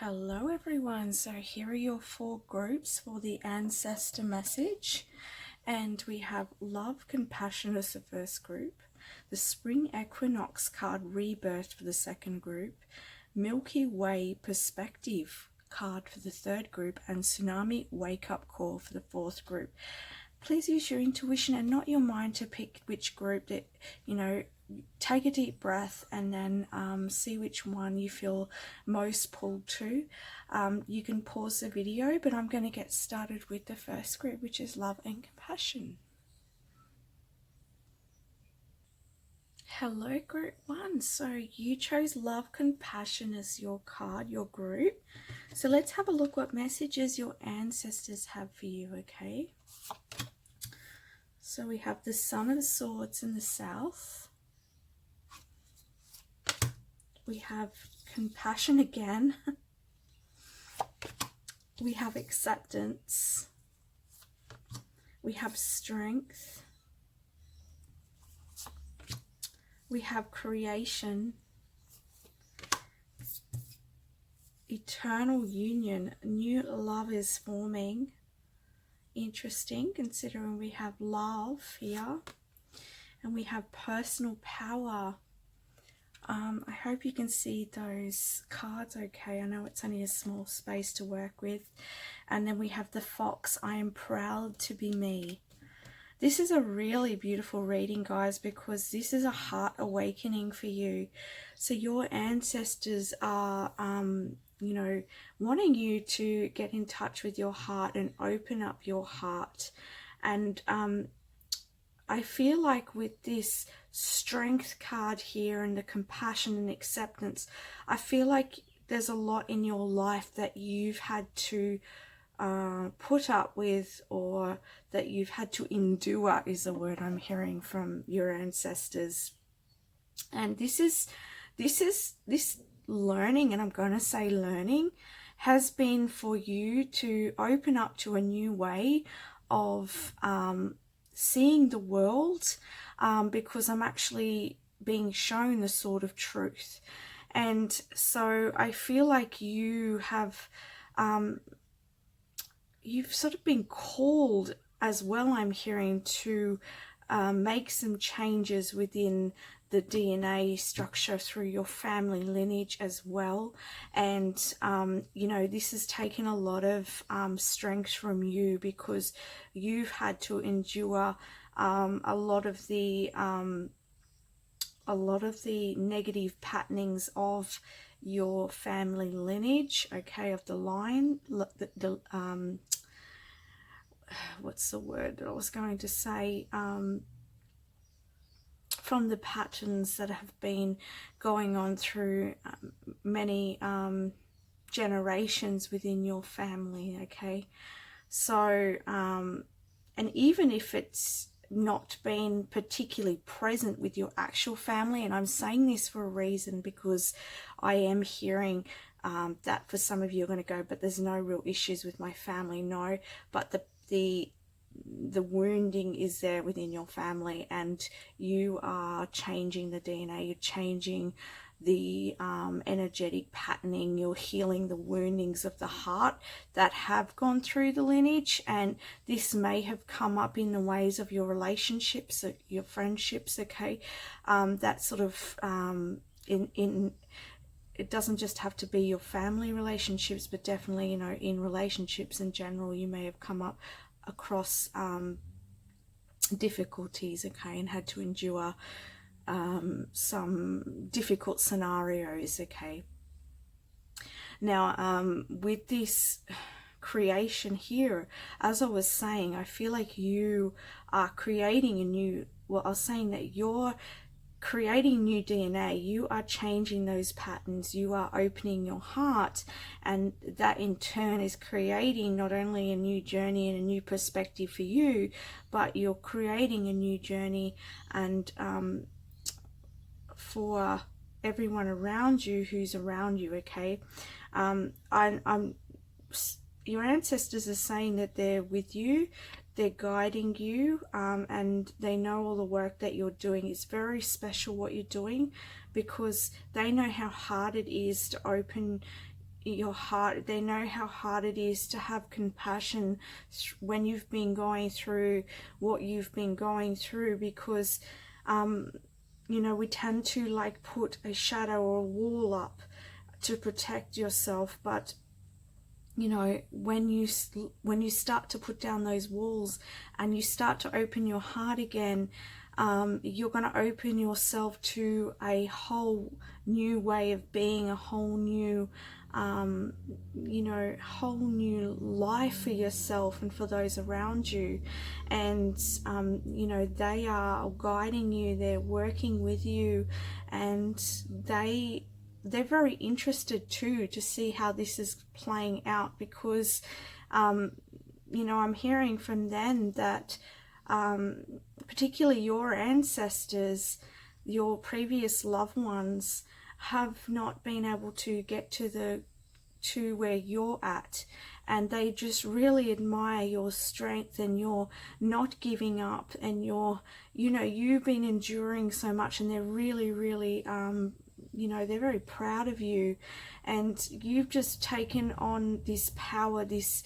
Hello everyone, so here are your 4 groups for the ancestor message, and we have love compassion as the first group, the spring equinox card rebirth for the second group, Milky Way perspective card for the third group, and tsunami wake up call for the fourth group. Please use your intuition and not your mind to pick which group that take a deep breath and then see which one you feel most pulled to. You can pause the video, but I'm going to get started with the first group, which is love and compassion. Hello group 1, so you chose love compassion as your card, your group. So let's have a look what messages your ancestors have for you, okay? So we have the Son of Swords in the south. We have compassion again. We have acceptance. We have strength. We have creation. Eternal union. New love is forming. Interesting, considering we have love here. And we have personal power. I hope you can see those cards okay. I know it's only a small space to work with. And then we have the fox. I am proud to be me. This is a really beautiful reading, guys, because this is a heart awakening for you. So your ancestors are, wanting you to get in touch with your heart and open up your heart. And I feel like with this strength card here and the compassion and acceptance, I feel like there's a lot in your life that you've had to put up with, or that you've had to endure is the word I'm hearing from your ancestors. And this learning, and I'm going to say learning, has been for you to open up to a new way of seeing the world, because I'm actually being shown the sword of truth. And so I feel like you have you've sort of been called as well, I'm hearing, to make some changes within the DNA structure through your family lineage as well. And this has taken a lot of strength from you, because you've had to endure a lot of the negative patternings of your family lineage, okay, of the line, what's the word that I was going to say, from the patterns that have been going on through many generations within your family, okay? So, and even if it's not been particularly present with your actual family, and I'm saying this for a reason, because I am hearing that for some of you are going to go, but there's no real issues with my family. No, but the wounding is there within your family, and you are changing the DNA, you're changing the energetic patterning, you're healing the woundings of the heart that have gone through the lineage. And this may have come up in the ways of your relationships, your friendships, okay? That sort of it doesn't just have to be your family relationships, but definitely, in relationships in general, you may have come up across difficulties, okay, and had to endure some difficult scenarios, okay. Now, with this creation here, as I was saying, I feel like you are creating a new, well, I was saying that you're creating new DNA, you are changing those patterns, you are opening your heart, and that in turn is creating not only a new journey and a new perspective for you, but you're creating a new journey and for everyone around you who's around you, okay? Your ancestors are saying that they're with you, they're guiding you, and they know all the work that you're doing. It's very special what you're doing, because they know how hard it is to open your heart. They know how hard it is to have compassion when you've been going through what you've been going through, because you know, we tend to like put a shadow or a wall up to protect yourself. But you know, when you start to put down those walls and you start to open your heart again, you're going to open yourself to a whole new way of being, a whole new you know, whole new life for yourself and for those around you. And you know, they are guiding you, they're working with you, and they're very interested too to see how this is playing out, because you know, I'm hearing from them that particularly your ancestors, your previous loved ones, have not been able to get to where you're at, and they just really admire your strength and your not giving up, and your, you know, you've been enduring so much, and they're really you know, they're very proud of you, and you've just taken on this power, this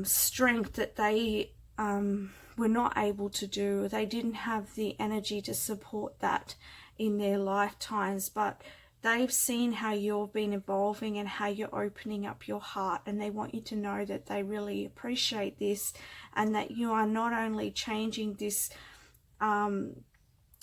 strength that they were not able to do. They didn't have the energy to support that in their lifetimes, but they've seen how you've been evolving and how you're opening up your heart, and they want you to know that they really appreciate this, and that you are not only changing this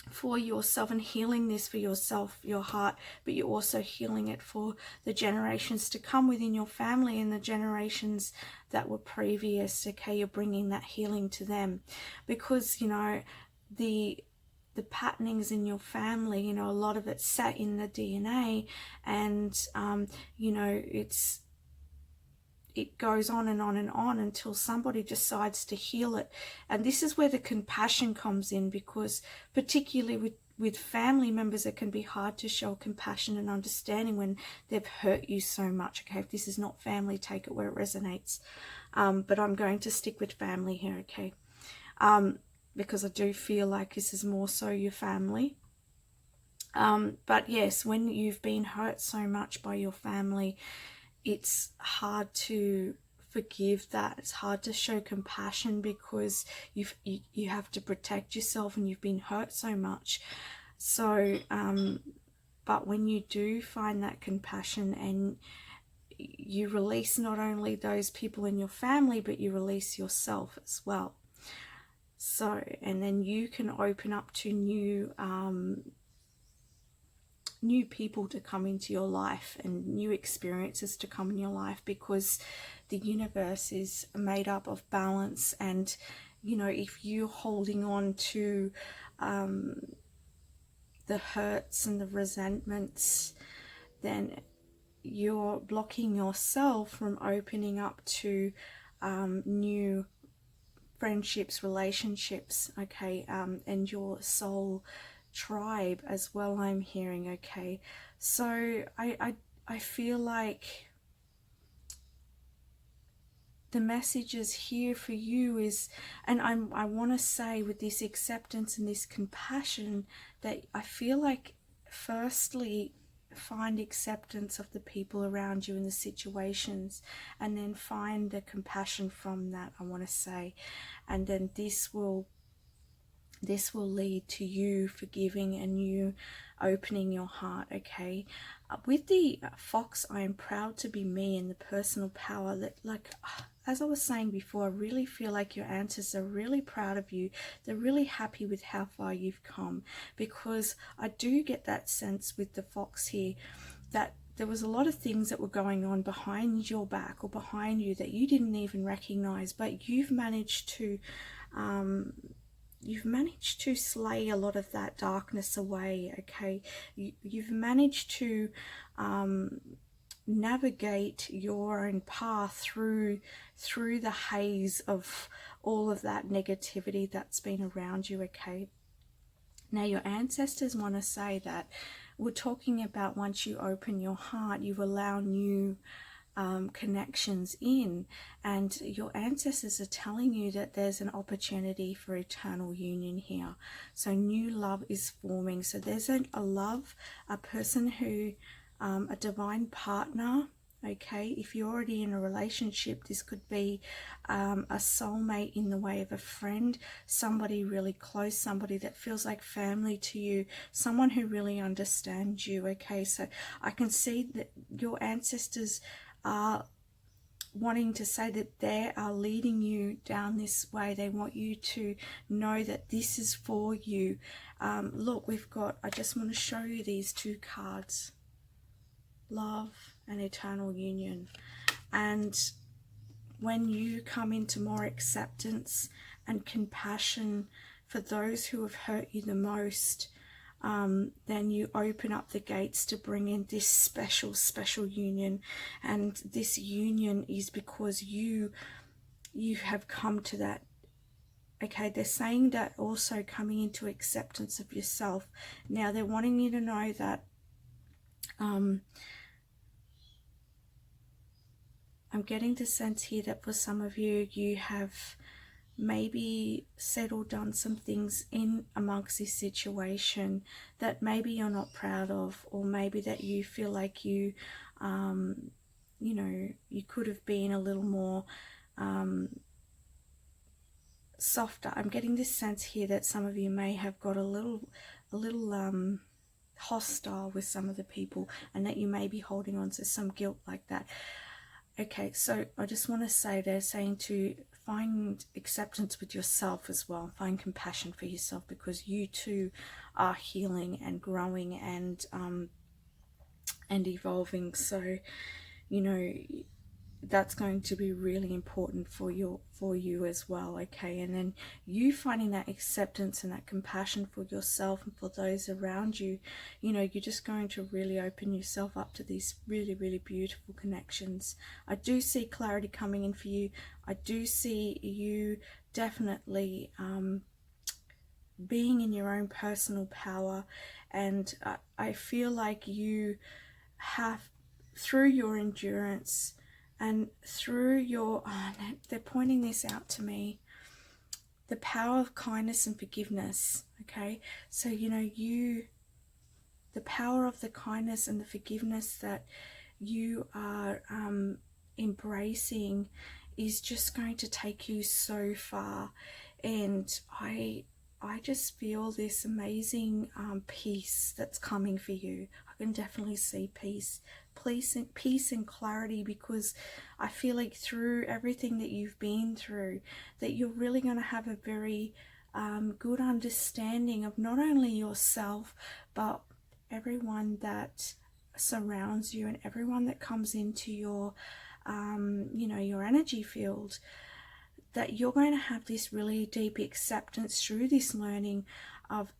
for yourself and healing this for yourself, your heart, but you're also healing it for the generations to come within your family and the generations that were previous. Okay, you're bringing that healing to them, because you know, the patternings in your family, you know, a lot of it's sat in the DNA, and you know, it goes on and on and on until somebody decides to heal it. And this is where the compassion comes in, because particularly with family members, it can be hard to show compassion and understanding when they've hurt you so much. Okay, if this is not family, take it where it resonates, but I'm going to stick with family here. Okay, because I do feel like this is more so your family. But yes, when you've been hurt so much by your family, it's hard to forgive that. It's hard to show compassion, because you have to protect yourself, and you've been hurt so much. So but when you do find that compassion, and you release not only those people in your family, but you release yourself as well. So, and then you can open up to new people to come into your life, and new experiences to come in your life, because the universe is made up of balance. And you know, if you're holding on to the hurts and the resentments, then you're blocking yourself from opening up to new friendships, relationships, okay, and your soul tribe as well, I'm hearing. Okay, so I feel like the messages here for you is, and I want to say, with this acceptance and this compassion, that I feel like, firstly, find acceptance of the people around you and the situations, and then find the compassion from that, I want to say. And then this will lead to you forgiving and you opening your heart. Okay, with the fox, I am proud to be me, and the personal power that, like, as I was saying before, I really feel like your ancestors are really proud of you. They're really happy with how far you've come, because I do get that sense with the fox here that there was a lot of things that were going on behind your back or behind you that you didn't even recognize, but you've managed to slay a lot of that darkness away. Okay, you've managed to navigate your own path through the haze of all of that negativity that's been around you. Okay, now your ancestors want to say that we're talking about, once you open your heart, you allow new connections in, and your ancestors are telling you that there's an opportunity for eternal union here. So new love is forming. So there's a love, a person who a divine partner. Okay, if you're already in a relationship, this could be a soulmate in the way of a friend, somebody really close, somebody that feels like family to you, someone who really understands you. Okay, so I can see that your ancestors are wanting to say that they are leading you down this way. They want you to know that this is for you. Look, I just want to show you these two cards. Love and eternal union. And when you come into more acceptance and compassion for those who have hurt you the most, then you open up the gates to bring in this special union. And this union is because you have come to that. Okay, they're saying that also coming into acceptance of yourself. Now they're wanting you to know that I'm getting the sense here that for some of you, you have maybe said or done some things in amongst this situation that maybe you're not proud of, or maybe that you feel like you know, you could have been a little more softer. I'm getting this sense here that some of you may have got a little hostile with some of the people, and that you may be holding on to some guilt like that. Okay, so I just want to say, they're saying to find acceptance with yourself as well. Find compassion for yourself, because you too are healing and growing and evolving. So, you know, that's going to be really important for you as well. Okay, and then you finding that acceptance and that compassion for yourself and for those around you, you know, you're just going to really open yourself up to these really beautiful connections. I do see clarity coming in for you. I do see you definitely being in your own personal power, and I feel like you have, through your endurance and through your, they're pointing this out to me, the power of kindness and forgiveness. Okay, so you know, the power of the kindness and the forgiveness that you are embracing is just going to take you so far. And I just feel this amazing peace that's coming for you. I can definitely see peace and clarity, because I feel like through everything that you've been through, that you're really going to have a very good understanding of not only yourself, but everyone that surrounds you and everyone that comes into your you know, your energy field. That you're going to have this really deep acceptance through this learning of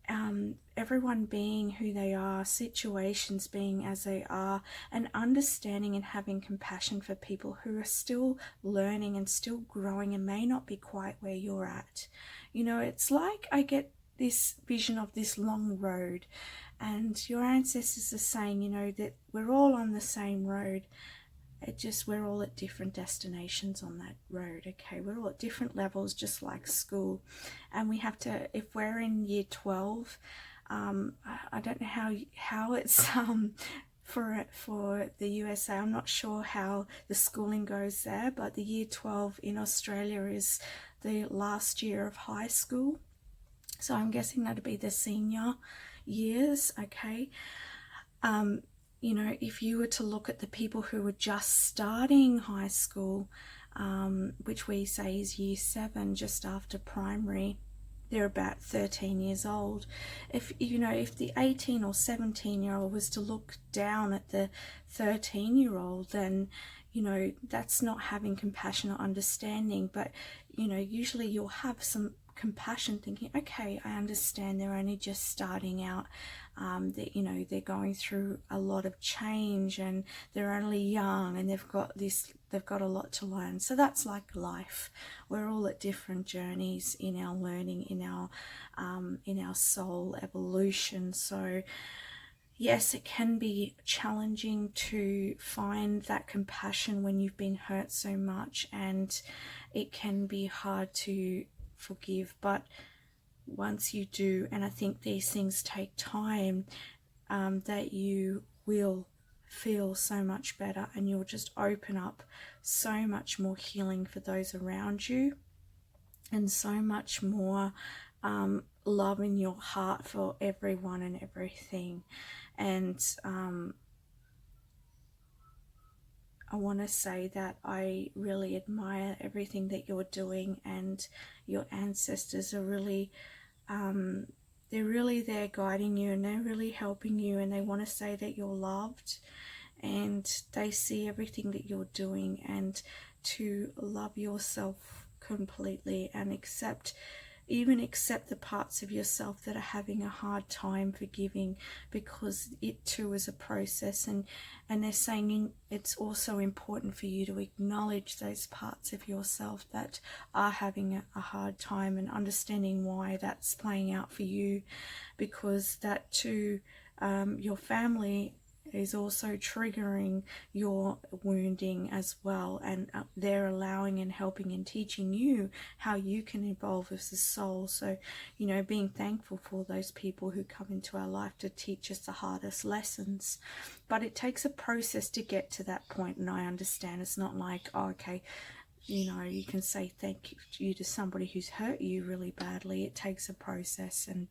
everyone being who they are, situations being as they are, and understanding and having compassion for people who are still learning and still growing and may not be quite where you're at. You know, it's like I get this vision of this long road, and your ancestors are saying, you know, that we're all on the same road. It just, we're all at different destinations on that road. Okay, we're all at different levels, just like school. And we have to, if we're in year 12, I don't know how it's for the USA. I'm not sure how the schooling goes there, but the year 12 in Australia is the last year of high school. So I'm guessing that'd be the senior years. Okay. You know, if you were to look at the people who were just starting high school, which we say is year 7, just after primary, they're about 13 years old. If, you know, if the 18 or 17-year-old was to look down at the 13-year-old, then, you know, that's not having compassion or understanding. But, you know, usually you'll have some compassion, thinking, okay, I understand, they're only just starting out, that, you know, they're going through a lot of change, and they're only young, and they've got a lot to learn. So that's like life. We're all at different journeys in our learning, in our soul evolution. So yes, it can be challenging to find that compassion when you've been hurt so much, and it can be hard to forgive. But once you do, and I think these things take time, that you will feel so much better, and you'll just open up so much more healing for those around you, and so much more love in your heart for everyone and everything. And I want to say that I really admire everything that you're doing, and your ancestors are really they're really there guiding you, and they're really helping you, and they want to say that you're loved, and they see everything that you're doing, and to love yourself completely and accept the parts of yourself that are having a hard time forgiving, because it too is a process. And they're saying it's also important for you to acknowledge those parts of yourself that are having a hard time, and understanding why that's playing out for you, because that too, your family is also triggering your wounding as well, and they're allowing and helping and teaching you how you can evolve as a soul. So, you know, being thankful for those people who come into our life to teach us the hardest lessons. But it takes a process to get to that point, and I understand it's not like, oh, okay, you know, you can say thank you to somebody who's hurt you really badly. It takes a process, and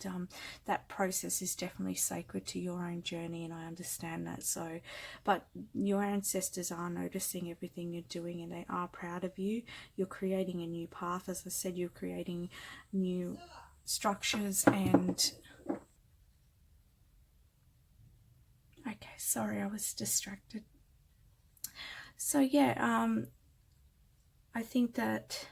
that process is definitely sacred to your own journey, and I understand that. So, but your ancestors are noticing everything you're doing, and they are proud of you. You're creating a new path. As I said, you're creating new structures. And okay, sorry, I was distracted. So yeah, I think that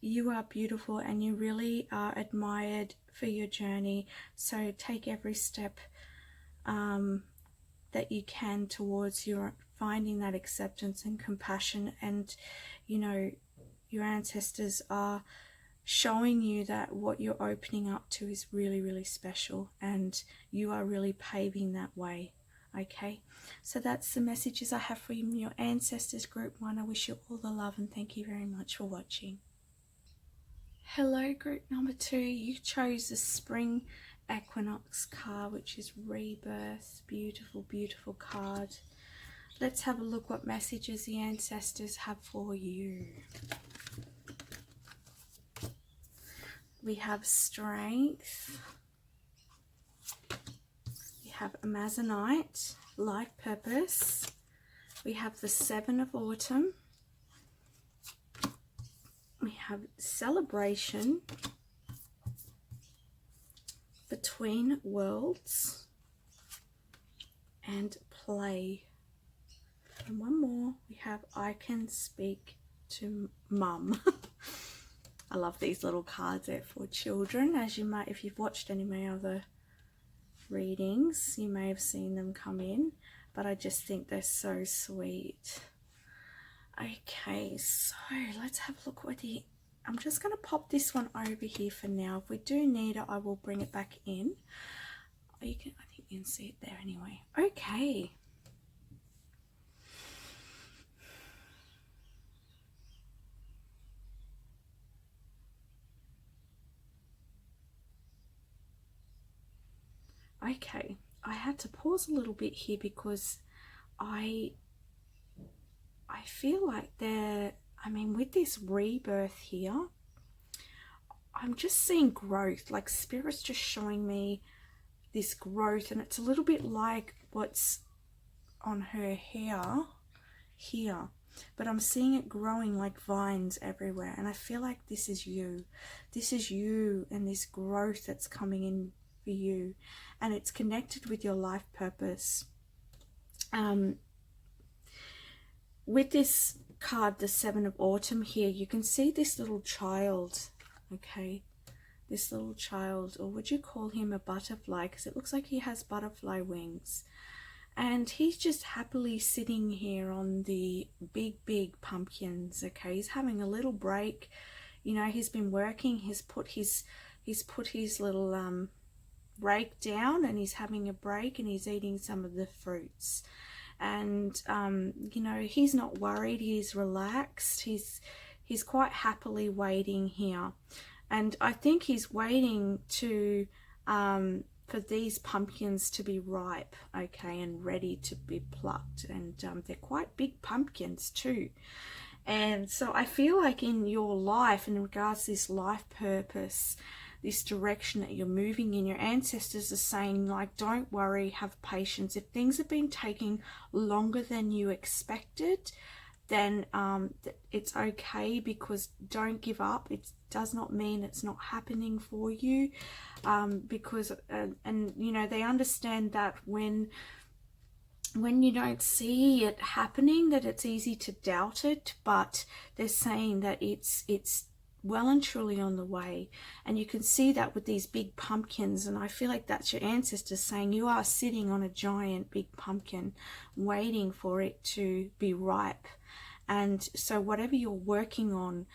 you are beautiful, and you really are admired for your journey. So take every step that you can towards your finding that acceptance and compassion. And, you know, your ancestors are showing you that what you're opening up to is really, really special, and you are really paving that way. Okay, so that's the messages I have for you in your ancestors group 1. I wish you all the love, and thank you very much for watching. Hello group number 2, you chose the spring equinox card, which is rebirth. Beautiful, beautiful card. Let's have a look what messages the ancestors have for you. We have strength. We have Amazonite, life purpose. We have the 7 of autumn. We have celebration, between worlds, and play. And one more, we have I can speak to mum. I love these little cards. They're for children, as you might, if you've watched any of my other readings, you may have seen them come in, but I just think they're so sweet. Okay, so let's have a look what I'm just going to pop this one over here for now. If we do need it, I will bring it back in. I think you can see it there anyway. Okay. Okay, I had to pause a little bit here because I feel like with this rebirth here, I'm just seeing growth, like Spirit's just showing me this growth, and it's a little bit like what's on her hair here, but I'm seeing it growing like vines everywhere, and I feel like this is you and this growth that's coming in for you, and it's connected with your life purpose. With this card, the 7 of autumn here, you can see this little child. Okay, this little child, or would you call him a butterfly, because it looks like he has butterfly wings, and he's just happily sitting here on the big pumpkins. Okay, he's having a little break. You know, he's been working, he's put his little rake down, and he's having a break, and he's eating some of the fruits. And you know, he's not worried, he's relaxed, he's quite happily waiting here. And I think he's waiting to for these pumpkins to be ripe, okay, and ready to be plucked. And they're quite big pumpkins too. And so I feel like in your life, in regards to this life purpose, this direction that you're moving in, your ancestors are saying, like, don't worry, have patience. If things have been taking longer than you expected, then it's okay, because don't give up. It does not mean it's not happening for you, because and you know, they understand that when you don't see it happening, that it's easy to doubt it, but they're saying that it's well and truly on the way. And you can see that with these big pumpkins, and I feel like that's your ancestors saying you are sitting on a giant big pumpkin waiting for it to be ripe. And so whatever you're working on,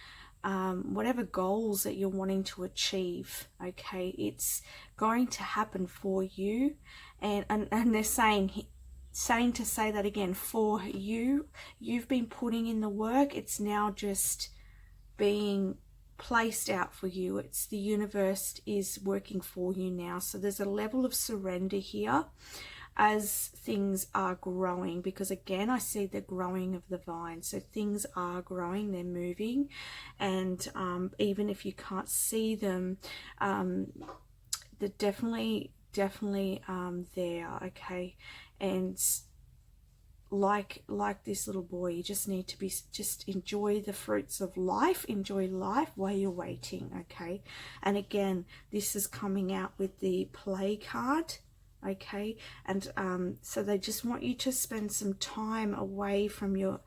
whatever goals that you're wanting to achieve, okay, it's going to happen for you. And they're saying to say that again, for you've been putting in the work, it's now just being placed out for you. It's the universe is working for you now. So there's a level of surrender here as things are growing, because again, I see the growing of the vine. So things are growing, they're moving, and even if you can't see them, they're definitely there, okay. And like this little boy, you just need to just enjoy the fruits of life, enjoy life while you're waiting, okay. And again, this is coming out with the play card, okay. And so they just want you to spend some time away from your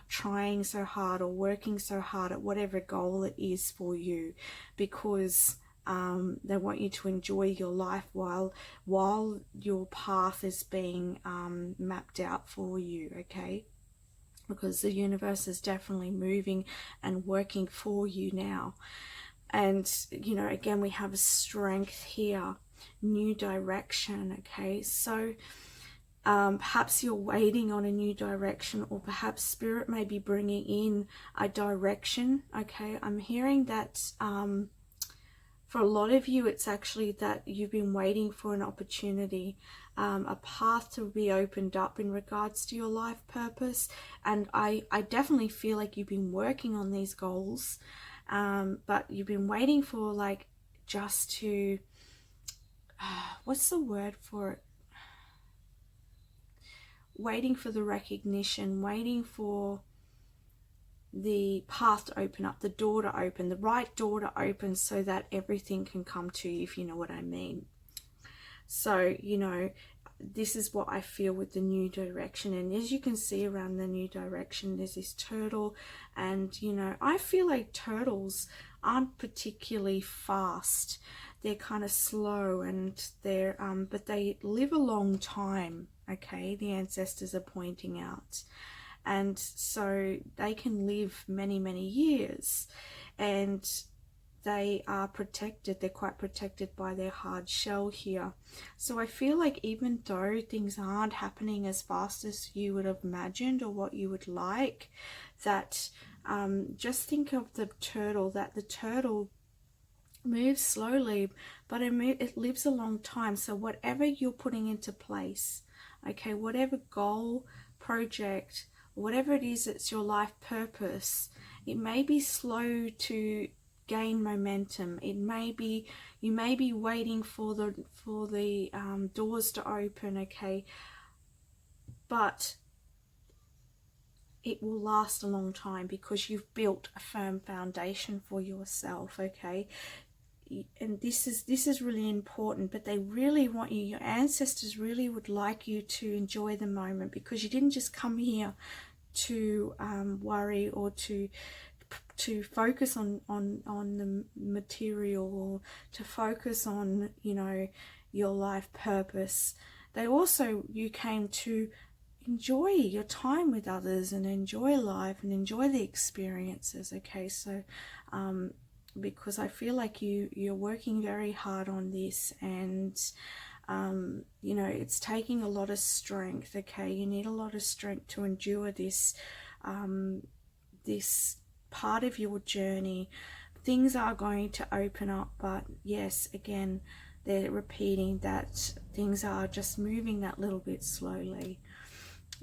trying so hard or working so hard at whatever goal it is for you, because they want you to enjoy your life while your path is being mapped out for you, okay. Because the universe is definitely moving and working for you now. And you know, again, we have a strength here, new direction, okay. So perhaps you're waiting on a new direction, or perhaps spirit may be bringing in a direction, okay. I'm hearing that for a lot of you, it's actually that you've been waiting for an opportunity, a path to be opened up in regards to your life purpose. And I definitely feel like you've been working on these goals, but you've been waiting for, like, just to, what's the word for it? Waiting for the recognition, waiting for the path to open up, the door to open, the right door to open, so that everything can come to you, if you know what I mean. So, you know, this is what I feel with the new direction. And as you can see around the new direction, there's this turtle. And, you know, I feel like turtles aren't particularly fast. They're kind of slow, and they're, but they live a long time, okay? The ancestors are pointing out. And so they can live many years, and they are protected. They're quite protected by their hard shell here. So I feel like even though things aren't happening as fast as you would have imagined or what you would like, that just think of the turtle, that the turtle moves slowly, but it lives a long time. So whatever you're putting into place, okay, whatever goal, project, whatever it is, it's your life purpose, it may be slow to gain momentum. It may be, you may be waiting for the doors to open, okay, but it will last a long time, because you've built a firm foundation for yourself, okay. And this is really important. But they really want you, your ancestors really would like you to enjoy the moment, because you didn't just come here to worry or to focus on the material, or to focus on, you know, your life purpose. You came to enjoy your time with others, and enjoy life, and enjoy the experiences, okay. So because I feel like you're working very hard on this, and you know, it's taking a lot of strength, okay. You need a lot of strength to endure this this part of your journey. Things are going to open up, but yes, again, they're repeating that things are just moving that little bit slowly.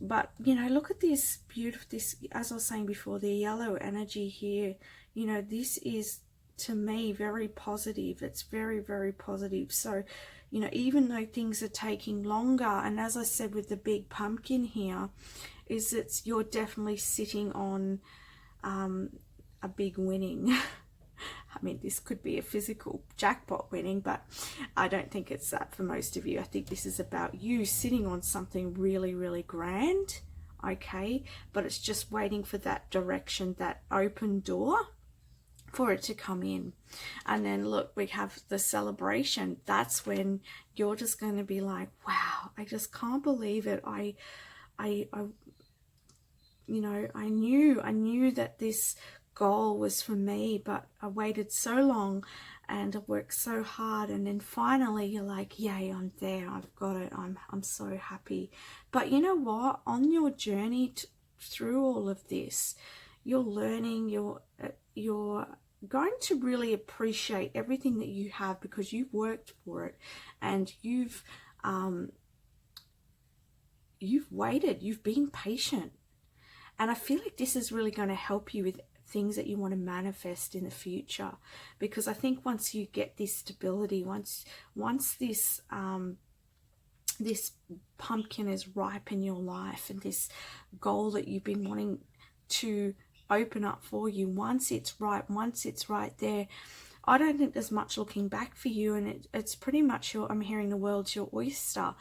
But, you know, look at this beautiful, this, as I was saying before, the yellow energy here, you know, this is, to me, very positive. It's very, very positive. So, you know, even though things are taking longer, and as I said with the big pumpkin here, is that you're definitely sitting on a big winning. I mean, this could be a physical jackpot winning, but I don't think it's that for most of you. I think this is about you sitting on something really, really grand, okay? But it's just waiting for that direction, that open door, for it to come in. And then look, we have the celebration. That's when you're just going to be like, wow, I just can't believe it. I you know, I knew that this goal was for me, but I waited so long and I worked so hard, and then finally you're like, yay, I'm there, I've got it, I'm so happy. But you know what, on your journey through all of this, you're learning, you're going to really appreciate everything that you have, because you've worked for it, and you've waited, you've been patient. And I feel like this is really going to help you with things that you want to manifest in the future, because I think once you get this stability, once this this pumpkin is ripe in your life, and this goal that you've been wanting to open up for you, once it's ripe, once it's right there, I don't think there's much looking back for you, and it's pretty much I'm hearing the world's your oyster.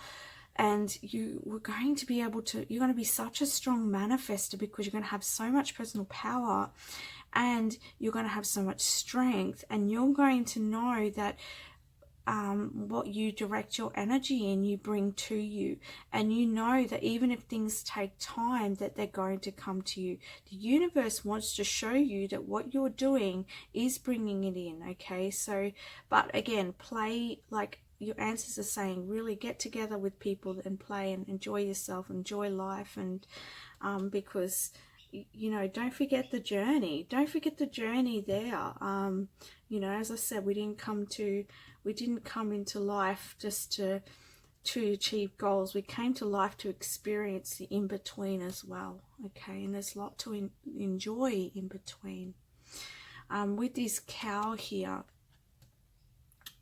And you were going to be able to, you're going to be such a strong manifester, because you're going to have so much personal power, and you're going to have so much strength, and you're going to know that what you direct your energy in, you bring to you. And you know that even if things take time, that they're going to come to you. The universe wants to show you that what you're doing is bringing it in, okay? So, but again, play, like your answers are saying, really get together with people and play and enjoy yourself, enjoy life. And because, you know, don't forget the journey. Don't forget the journey there. You know, as I said, we didn't come into life just to achieve goals. We came to life to experience the in-between as well, okay? And there's a lot to enjoy in between. With this cow here,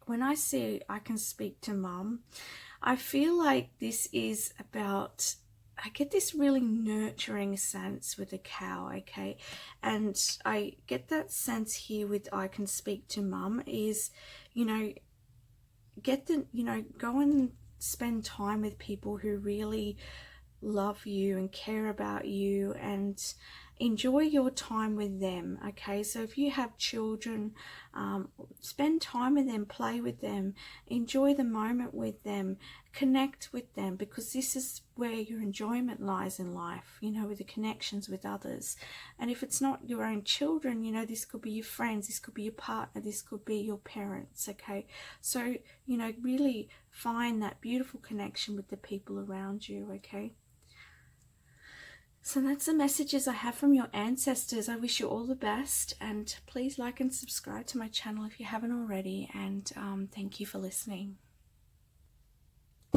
when I say I can speak to mum, I feel like this is about, I get this really nurturing sense with a cow, okay? And I get that sense here with I can speak to mum is, you know, go and spend time with people who really love you and care about you, and enjoy your time with them, okay? So if you have children, spend time with them, play with them, enjoy the moment with them, connect with them, because this is where your enjoyment lies in life, you know, with the connections with others. And if it's not your own children, you know, this could be your friends, this could be your partner, this could be your parents, okay? So, you know, really find that beautiful connection with the people around you, okay? So that's the messages I have from your ancestors. I wish you all the best, and please like and subscribe to my channel if you haven't already, and thank you for listening.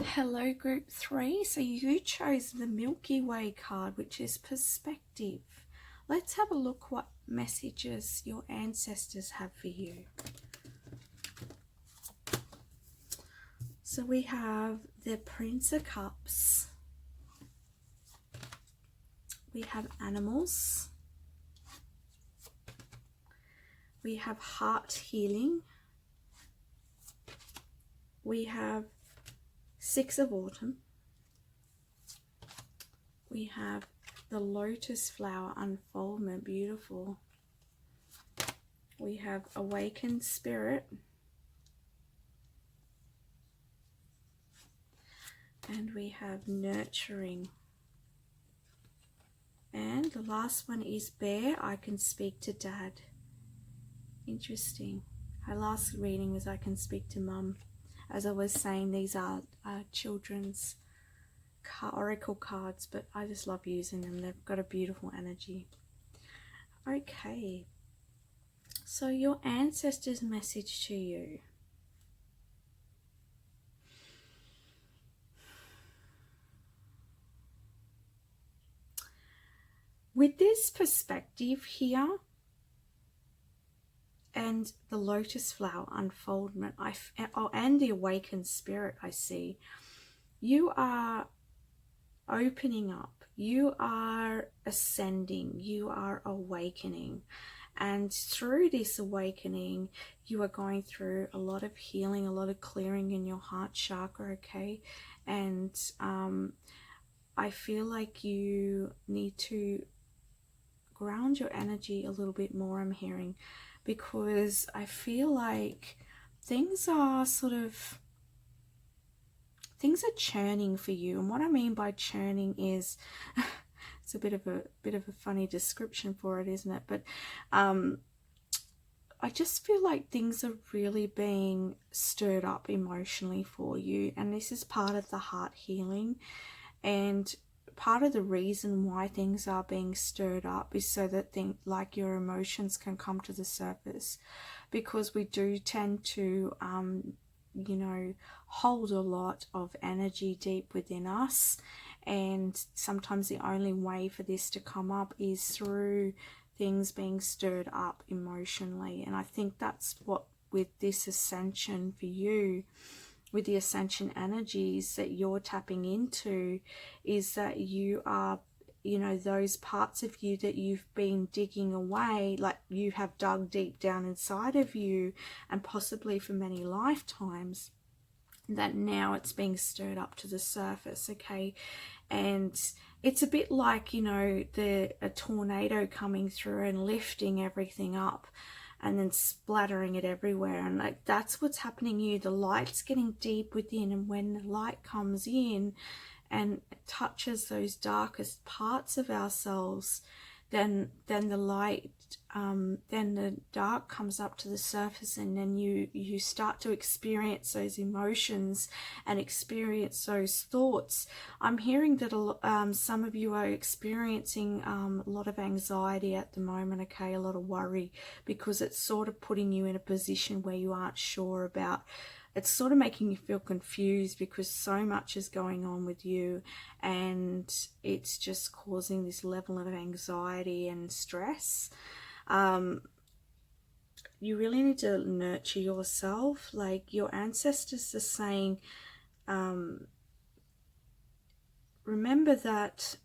Hello group 3, so you chose the Milky Way card, which is perspective. Let's have a look what messages your ancestors have for you. So we have the Prince of Cups. We have animals. We have heart healing. We have Six of Autumn. We have the lotus flower unfoldment, beautiful. We have awakened spirit. And we have nurturing. And the last one is bear. I can speak to dad. Interesting. Our last reading was I can speak to mum. As I was saying, these are children's oracle cards, but I just love using them. They've got a beautiful energy. Okay. So your ancestors' message to you. with this perspective here and the lotus flower unfoldment, and the awakened spirit, I see you are opening up, you are ascending, you are awakening. And through this awakening, you are going through a lot of healing, a lot of clearing in your heart chakra, okay? And I feel like you need to ground your energy a little bit more, I'm hearing, because I feel like things are churning for you. And what I mean by churning is it's a bit of a funny description for it, isn't it? But I just feel like things are really being stirred up emotionally for you, and this is part of the heart healing. And part of the reason why things are being stirred up is so that like your emotions can come to the surface, because we do tend to you know, hold a lot of energy deep within us, and sometimes the only way for this to come up is through things being stirred up emotionally. And I think that's what, with this ascension for you, with the ascension energies that you're tapping into, is that you are, you know, those parts of you that you've been digging away, like you have dug deep down inside of you, and possibly for many lifetimes, that now it's being stirred up to the surface, okay? And it's a bit like, you know, a tornado coming through and lifting everything up and then splattering it everywhere. And like, that's what's happening here. The light's getting deep within, and when the light comes in and touches those darkest parts of ourselves, then the light, then the dark comes up to the surface, and then you start to experience those emotions and experience those thoughts. I'm hearing that some of you are experiencing a lot of anxiety at the moment, okay, a lot of worry, because it's sort of putting you in a position where you aren't sure about. It's sort of making you feel confused because so much is going on with you, and it's just causing this level of anxiety and stress. You really need to nurture yourself. Like, your ancestors are saying, remember that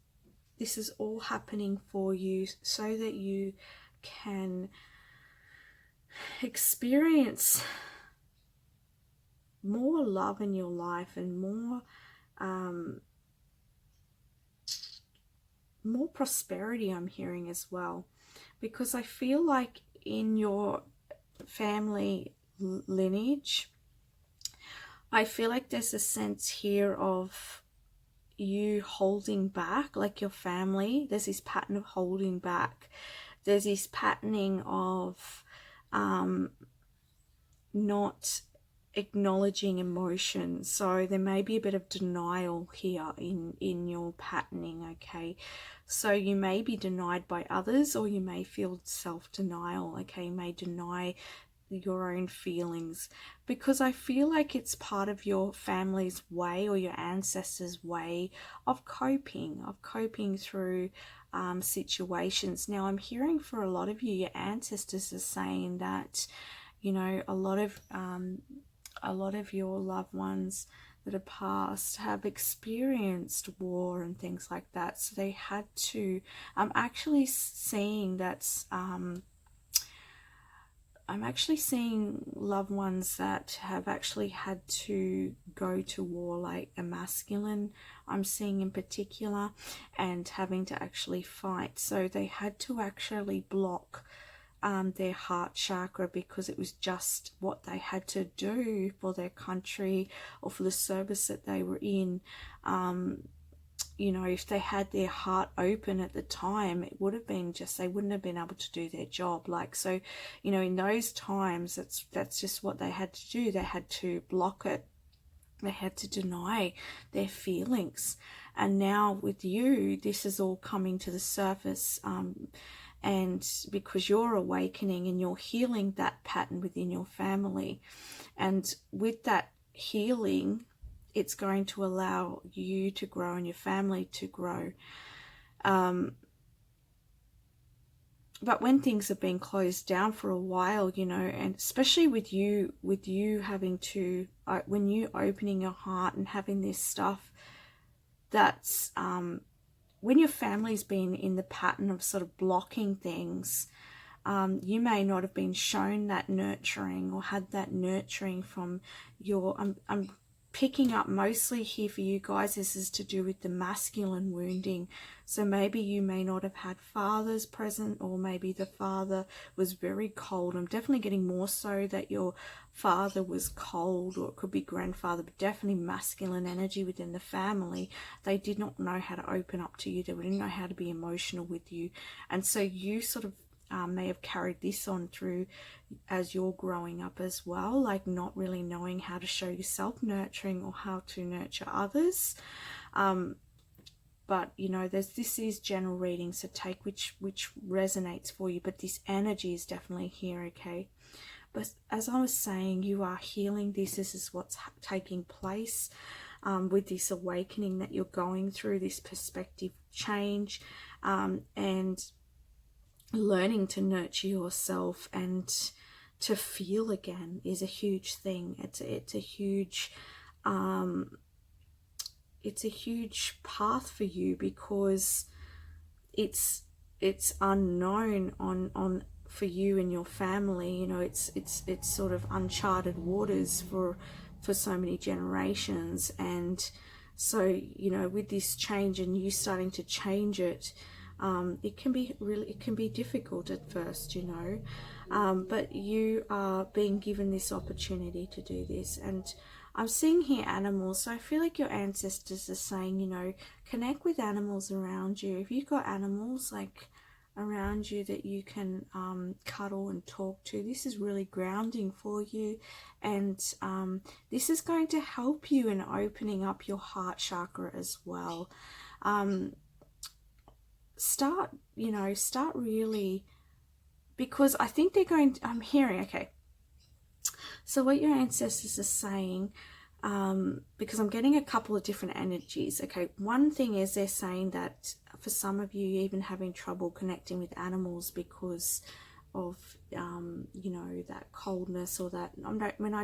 this is all happening for you so that you can experience more love in your life and more prosperity, I'm hearing as well. Because I feel like in your family lineage, I feel like there's a sense here of you holding back, like your family. There's this pattern of holding back. There's this patterning of not acknowledging emotions. So there may be a bit of denial here in your patterning, okay? So you may be denied by others, or you may feel self-denial, okay? You may deny your own feelings, because I feel like it's part of your family's way, or your ancestors' way of coping through situations. Now I'm hearing for a lot of you, your ancestors are saying that, you know, a lot of your loved ones that have passed have experienced war and things like that, so they had to, I'm actually seeing loved ones that have actually had to go to war, like a masculine, I'm seeing in particular, and having to actually fight. So they had to actually block their heart chakra, because it was just what they had to do for their country or for the service that they were in. You know, if they had their heart open at the time, it would have been just, they wouldn't have been able to do their job. Like, so, you know, in those times, that's just what they had to do. They had to block it. They had to deny their feelings. And now with you, this is all coming to the surface, and because you're awakening and you're healing that pattern within your family. And with that healing, it's going to allow you to grow and your family to grow. but when things have been closed down for a while, you know, and especially with you having to, when you opening your heart and having this stuff, that's when your family's been in the pattern of sort of blocking things, you may not have been shown that nurturing or had that nurturing from your, I'm picking up mostly here for you guys, this is to do with the masculine wounding. So maybe you may not have had fathers present, or maybe the father was very cold. I'm definitely getting more so that your father was cold, or it could be grandfather, but definitely masculine energy within the family. They did not know how to open up to you. They didn't know how to be emotional with you. And so you sort of may have carried this on through as you're growing up as well, like not really knowing how to show yourself nurturing or how to nurture others. But you know, this is general reading, so take which resonates for you, but this energy is definitely here, okay? But as I was saying, you are healing this. This is what's taking place with this awakening that you're going through, this perspective change, and learning to nurture yourself and to feel again is a huge thing. It's a huge path for you, because it's unknown on for you and your family. You know, it's sort of uncharted waters for so many generations. And so, you know, with this change and you starting to change it, it can be difficult at first, you know, but you are being given this opportunity to do this. And I'm seeing here animals, so I feel like your ancestors are saying, you know, connect with animals around you. If you've got animals like around you that you can cuddle and talk to, this is really grounding for you. And this is going to help you in opening up your heart chakra as well. Start really, because I think they're going to, I'm hearing, okay, so what your ancestors are saying, because I'm getting a couple of different energies, okay, one thing is they're saying that for some of you, even having trouble connecting with animals because of you know, that coldness, or that, I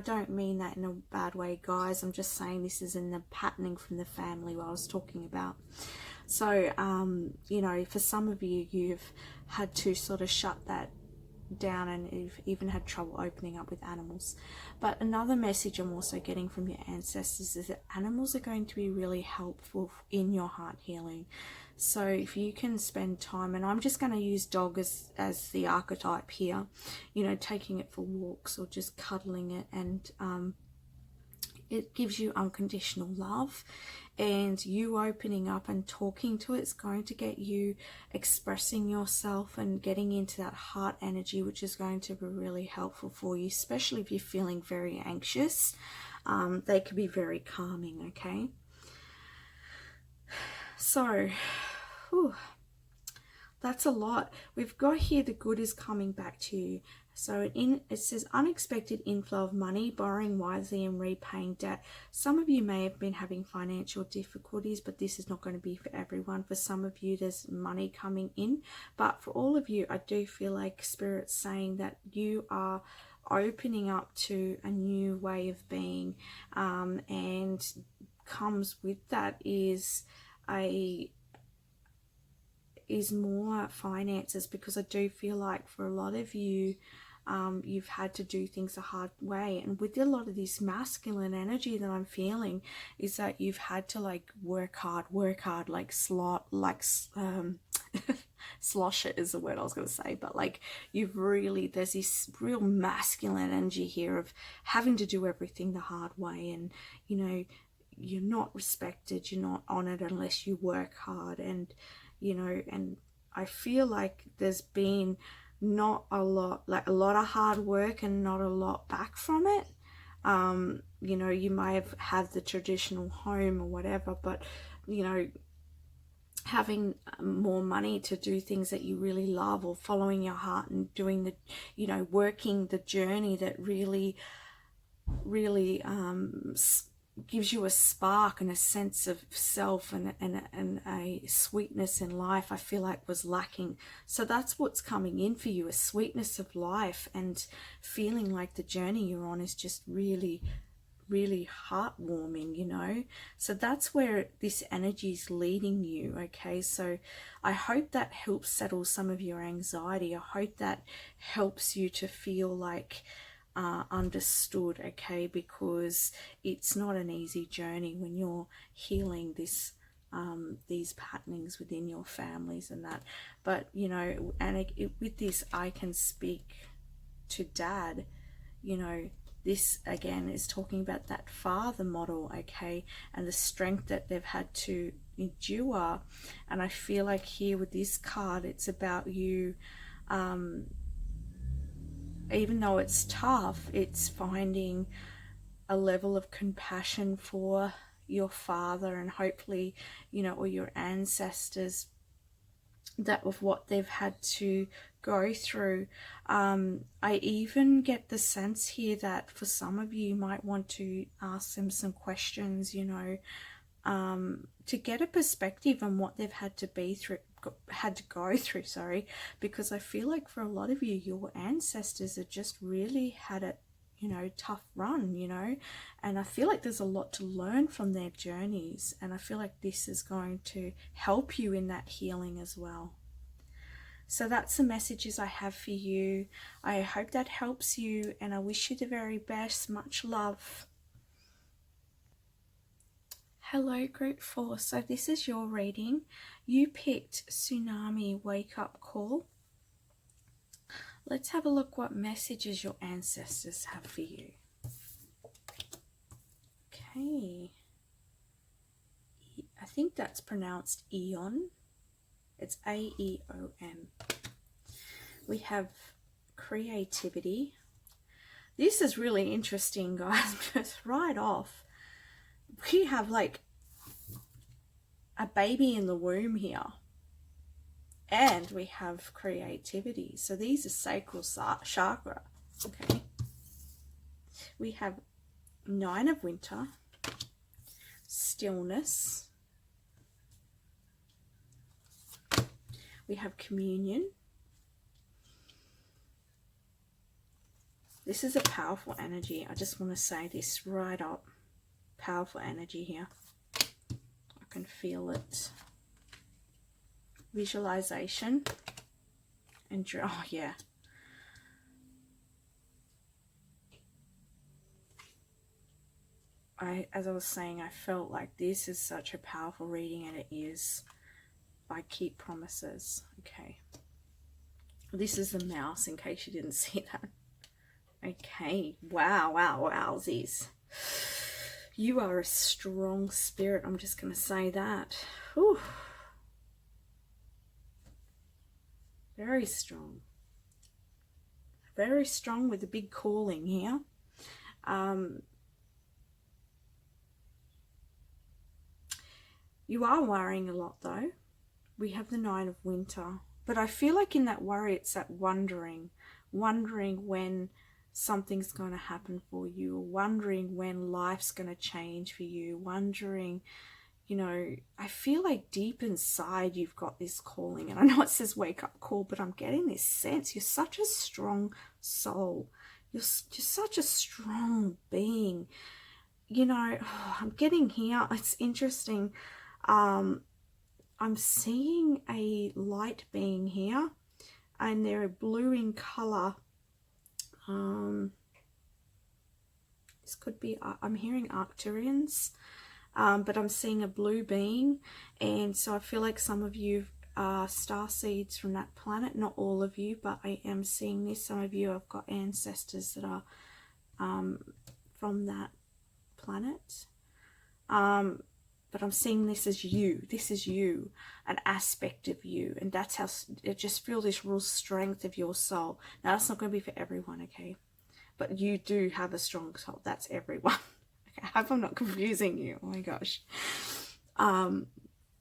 don't mean that in a bad way, guys. I'm just saying this is in the patterning from the family what I was talking about. So you know, for some of you, you've had to sort of shut that down, and you've even had trouble opening up with animals. But another message I'm also getting from your ancestors is that animals are going to be really helpful in your heart healing. So if you can spend time, and I'm just going to use dog as the archetype here, you know, taking it for walks or just cuddling it, and it gives you unconditional love, and you opening up and talking to it's going to get you expressing yourself and getting into that heart energy, which is going to be really helpful for you, especially if you're feeling very anxious. They can be very calming, okay? So, whew, that's a lot. We've got here the good is coming back to you. So it says unexpected inflow of money, borrowing wisely and repaying debt. Some of you may have been having financial difficulties, but this is not going to be for everyone. For some of you, there's money coming in. But for all of you, I do feel like Spirit's saying that you are opening up to a new way of being. And comes with that is more finances, because I do feel like for a lot of you, you've had to do things a hard way. And with a lot of this masculine energy that I'm feeling is that you've had to like work hard, like slosh it is the word I was going to say, but like you've really, there's this real masculine energy here of having to do everything the hard way, and you know, you're not respected, you're not honored unless you work hard. And you know, and I feel like there's been not a lot, like a lot of hard work and not a lot back from it. You know, you may have had the traditional home or whatever, but you know, having more money to do things that you really love, or following your heart and doing the, you know, working the journey that really gives you a spark and a sense of self and a sweetness in life I feel like was lacking. So that's what's coming in for you, a sweetness of life, and feeling like the journey you're on is just really, really heartwarming, you know. So that's where this energy is leading you. Okay, so I hope that helps settle some of your anxiety. I hope that helps you to feel like understood, okay, because it's not an easy journey when you're healing these patternings within your families and that. But you know, and with this I can speak to Dad, you know. This again is talking about that father model, okay, and the strength that they've had to endure. And I feel like here with this card, it's about you, even though it's tough, it's finding a level of compassion for your father and hopefully, you know, or your ancestors, that of what they've had to go through. I even get the sense here that for some of you might want to ask them some questions, you know, to get a perspective on what they've had to go through, sorry, because I feel like for a lot of you, your ancestors have just really had it, you know, tough run, you know, and I feel like there's a lot to learn from their journeys, and I feel like this is going to help you in that healing as well. So that's the messages I have for you. I hope that helps you, and I wish you the very best. Much love. Hello group 4, so this is your reading. You picked Tsunami Wake Up Call. Let's have a look what messages your ancestors have for you. Okay. I think that's pronounced Eon. It's A-E-O-N. We have creativity. This is really interesting, guys, because right off, we have like a baby in the womb here. And we have creativity. So these are sacral chakra. Okay. We have 9 of Winter, stillness. We have communion. This is a powerful energy. I just want to say this right up. Powerful energy here. I can feel it. Visualization. And oh yeah. As I was saying, I felt like this is such a powerful reading, and it is. I keep promises. Okay. This is the mouse, in case you didn't see that. Okay. Wow, wow, wowsies. You are a strong spirit. I'm just going to say that. Whew. Very strong. Very strong with a big calling here. You are worrying a lot though. We have the 9 of Winter. But I feel like in that worry, it's that wondering when something's going to happen for you, wondering when life's going to change for you, wondering, you know, I feel like deep inside you've got this calling. And I know it says wake up call, but I'm getting this sense you're such a strong soul. You're such a strong being. You know, I'm getting here, it's interesting. I'm seeing a light being here, and they're blue in color. This could be, I'm hearing Arcturians, but I'm seeing a blue being, and so I feel like some of you are star seeds from that planet. Not all of you, but I am seeing this. Some of you have got ancestors that are from that planet. But I'm seeing this as you. This is you, an aspect of you. And that's how, I just feel this real strength of your soul. Now, that's not going to be for everyone, okay? But you do have a strong soul. That's everyone. Okay, I hope I'm not confusing you. Oh my gosh.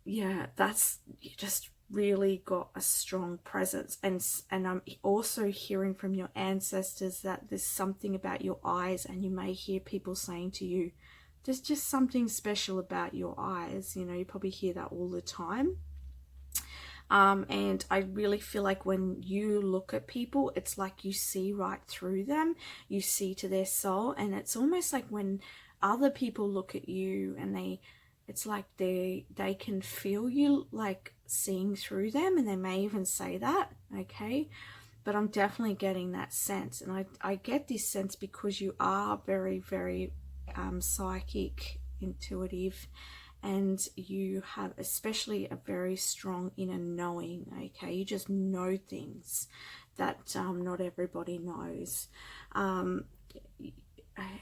Yeah, that's, you just really got a strong presence. And I'm also hearing from your ancestors that there's something about your eyes, and you may hear people saying to you, there's just something special about your eyes. You know, you probably hear that all the time. And I really feel like when you look at people, it's like you see right through them, you see to their soul. And it's almost like when other people look at you and it's like they can feel you like seeing through them, and they may even say that, okay? But I'm definitely getting that sense, and I get this sense because you are very, very psychic, intuitive, and you have especially a very strong inner knowing, okay? You just know things that not everybody knows.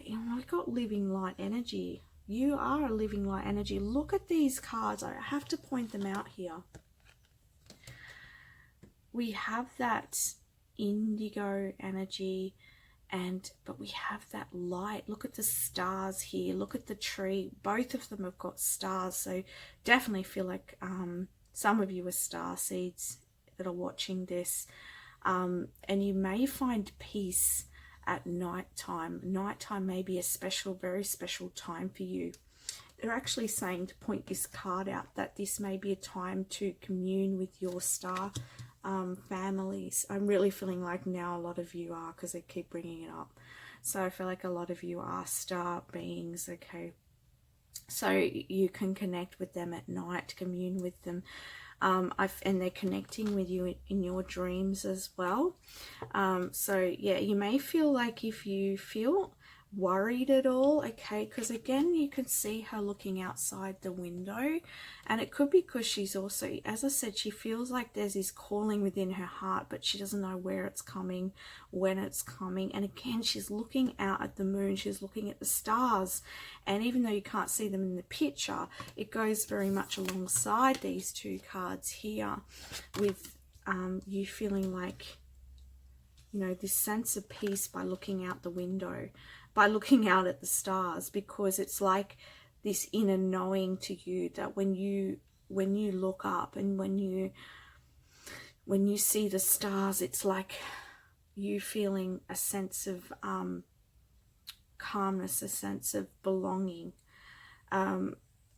We've got living light energy. You are a living light energy. Look at these cards. I have to point them out here. We have that indigo energy, but we have that light. Look at the stars here. Look at the tree. Both of them have got stars, so definitely feel like some of you are star seeds that are watching this, and you may find peace at nighttime. Nighttime may be a special, very special time for you. They're actually saying to point this card out that this may be a time to commune with your star families. I'm really feeling like now a lot of you are, because they keep bringing it up. So I feel like a lot of you are star beings, okay? So you can connect with them at night, commune with them. And they're connecting with you in your dreams as well. So yeah, you may feel like if you feel worried at all, okay, because again you can see her looking outside the window, and it could be because she's also, as I said, she feels like there's this calling within her heart, but she doesn't know where it's coming, when it's coming. And again, she's looking out at the moon, she's looking at the stars, and even though you can't see them in the picture, it goes very much alongside these two cards here with you feeling like, you know, this sense of peace by looking out the window, by looking out at the stars, because it's like this inner knowing to you that when you look up and when you see the stars, it's like you feeling a sense of calmness, a sense of belonging, a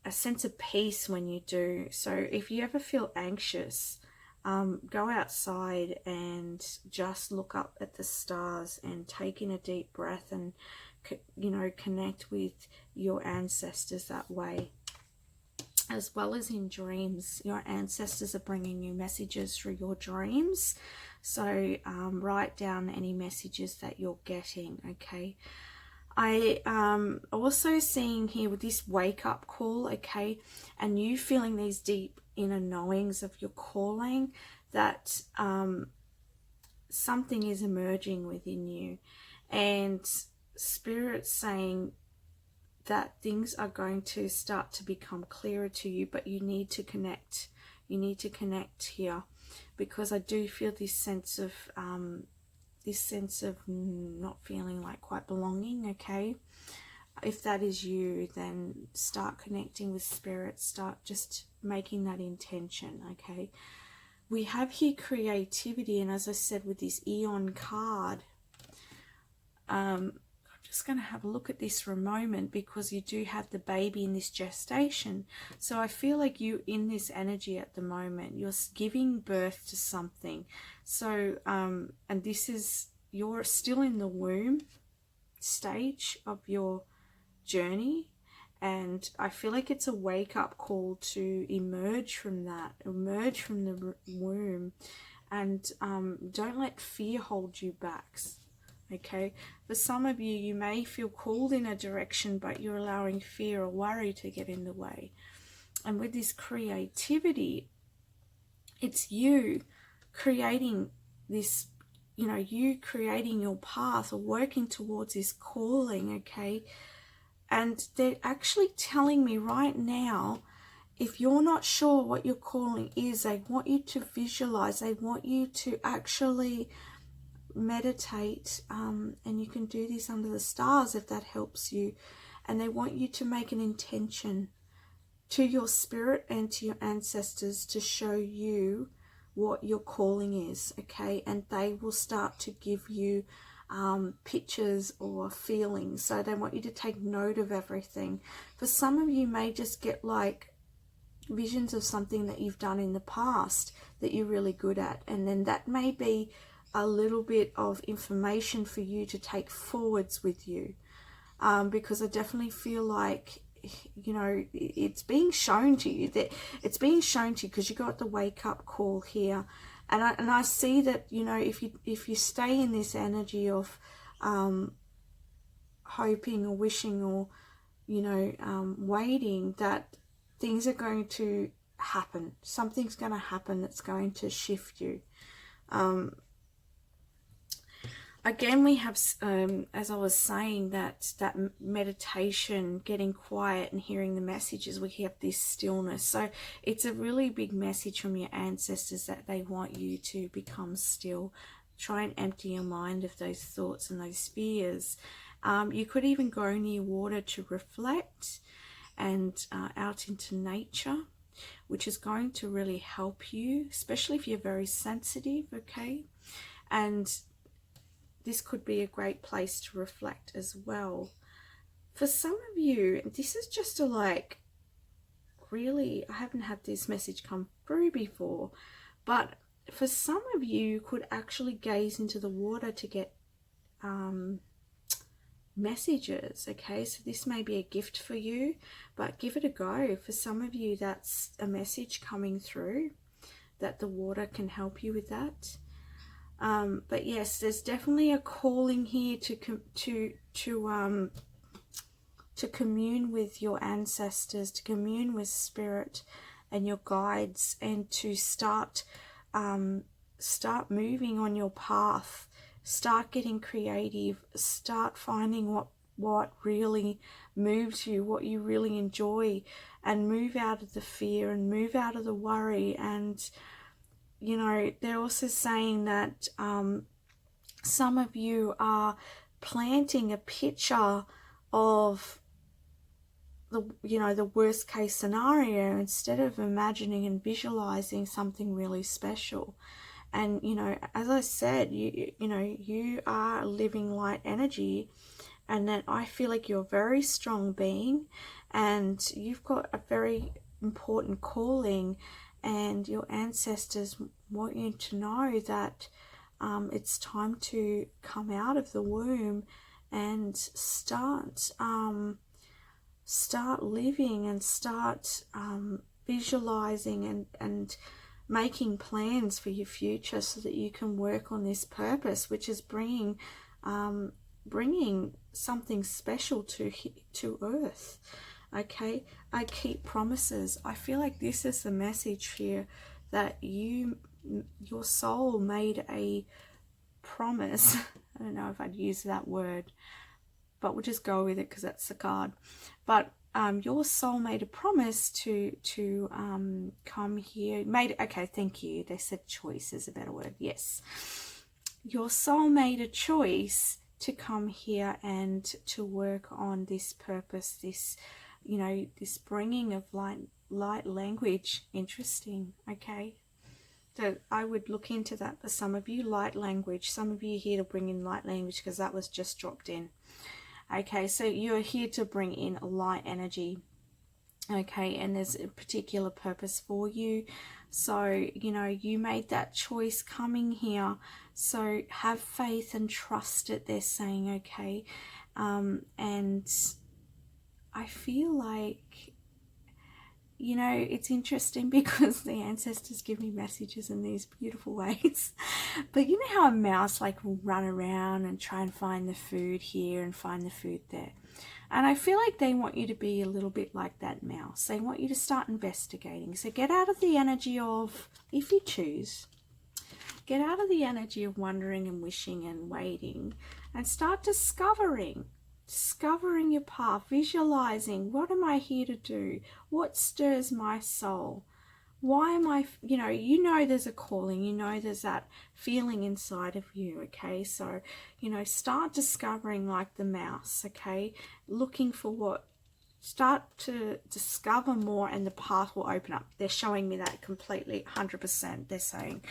sense of peace when you do. So if you ever feel anxious, go outside and just look up at the stars and take in a deep breath, and you know, connect with your ancestors that way. As well as in dreams, your ancestors are bringing you messages through your dreams, so write down any messages that you're getting, okay? I also seeing here with this wake up call, okay, and you feeling these deep inner knowings of your calling, that something is emerging within you, and Spirit's saying that things are going to start to become clearer to you, but you need to connect. You need to connect here, because I do feel this sense of not feeling like quite belonging, okay? If that is you, then start connecting with Spirit, start just making that intention, okay? We have here creativity, and as I said with this Eon card, I'm just going to have a look at this for a moment, because you do have the baby in this gestation. So I feel like you in this energy at the moment, you're giving birth to something. So and this is, you're still in the womb stage of your journey, and I feel like it's a wake-up call to emerge from that, emerge from the womb, and don't let fear hold you back, okay? For some of you, you may feel called in a direction, but you're allowing fear or worry to get in the way. And with this creativity, it's you creating this, you know, you creating your path or working towards this calling, okay? And they're actually telling me right now, if you're not sure what your calling is, they want you to visualize, they want you to actually meditate, and you can do this under the stars if that helps you. And they want you to make an intention to your spirit and to your ancestors to show you what your calling is, okay? And they will start to give you pictures or feelings. So they want you to take note of everything. For some of you may just get like visions of something that you've done in the past that you're really good at, and then that may be a little bit of information for you to take forwards with you, because I definitely feel like, you know, it's being shown to you, that it's being shown to you because you got the wake up call here. And I see that, you know, if you stay in this energy of hoping or wishing or, you know, waiting, that things are going to happen. Something's going to happen that's going to shift you. Again, we have, as I was saying, that meditation, getting quiet and hearing the messages, we have this stillness. So it's a really big message from your ancestors that they want you to become still. Try and empty your mind of those thoughts and those fears. You could even go near water to reflect, and out into nature, which is going to really help you, especially if you're very sensitive, okay? And this could be a great place to reflect as well. For some of you, this is just a like, really, I haven't had this message come through before, but for some of you could actually gaze into the water to get messages, okay? So this may be a gift for you, but give it a go. For some of you, that's a message coming through, that the water can help you with that. But yes, there's definitely a calling here to commune with your ancestors, to commune with spirit and your guides, and to start moving on your path. Start getting creative. Start finding what really moves you, what you really enjoy, and move out of the fear and move out of the worry. And you know, they're also saying that some of you are planting a picture of the, you know, the worst case scenario instead of imagining and visualizing something really special. And you know, as I said, you know, you are living light energy, and that I feel like you're a very strong being, and you've got a very important calling, and your ancestors want you to know that it's time to come out of the womb and start living, and start visualizing and making plans for your future, so that you can work on this purpose, which is bringing something special to Earth. Okay, I keep promises. I feel like this is the message here, that your soul made a promise. I don't know if I'd use that word, but we'll just go with it because that's the card. But your soul made a promise to come here. Okay, thank you. They said choice is a better word. Yes, your soul made a choice to come here and to work on this purpose. This, you know, this bringing of light language. Interesting. Okay, so I would look into that for some of you. Light language. Some of you here to bring in light language, because that was just dropped in. Okay, so you're here to bring in light energy. Okay, and there's a particular purpose for you. So, you know, you made that choice coming here. So have faith and trust it, they're saying, okay? And I feel like, you know, it's interesting because the ancestors give me messages in these beautiful ways. But you know how a mouse like will run around and try and find the food here and find the food there. And I feel like they want you to be a little bit like that mouse. They want you to start investigating. So get out of the energy of, if you choose, get out of the energy of wondering and wishing and waiting, and start discovering your path, visualizing, what am I here to do? What stirs my soul? Why am I, you know there's a calling, you know there's that feeling inside of you, okay? So, you know, start discovering like the mouse, okay? Looking for start to discover more, and the path will open up. They're showing me that completely, 100%, they're saying.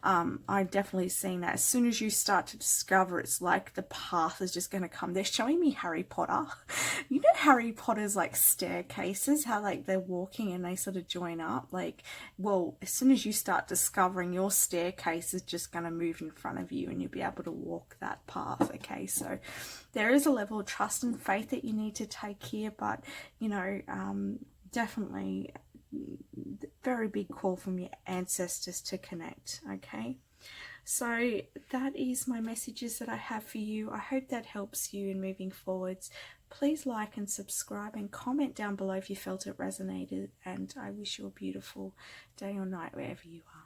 I'm definitely seeing that. As soon as you start to discover, it's like the path is just going to come. They're showing me Harry Potter. You know Harry Potter's like staircases, how like they're walking and they sort of join up. Like, well, as soon as you start discovering, your staircase is just going to move in front of you and you'll be able to walk that path. Okay, so there is a level of trust and faith that you need to take here, but you know, definitely very big call from your ancestors to connect. Okay, so that is my messages that I have for you. I hope that helps you in moving forwards. Please like and subscribe and comment down below if you felt it resonated, and I wish you a beautiful day or night wherever you are.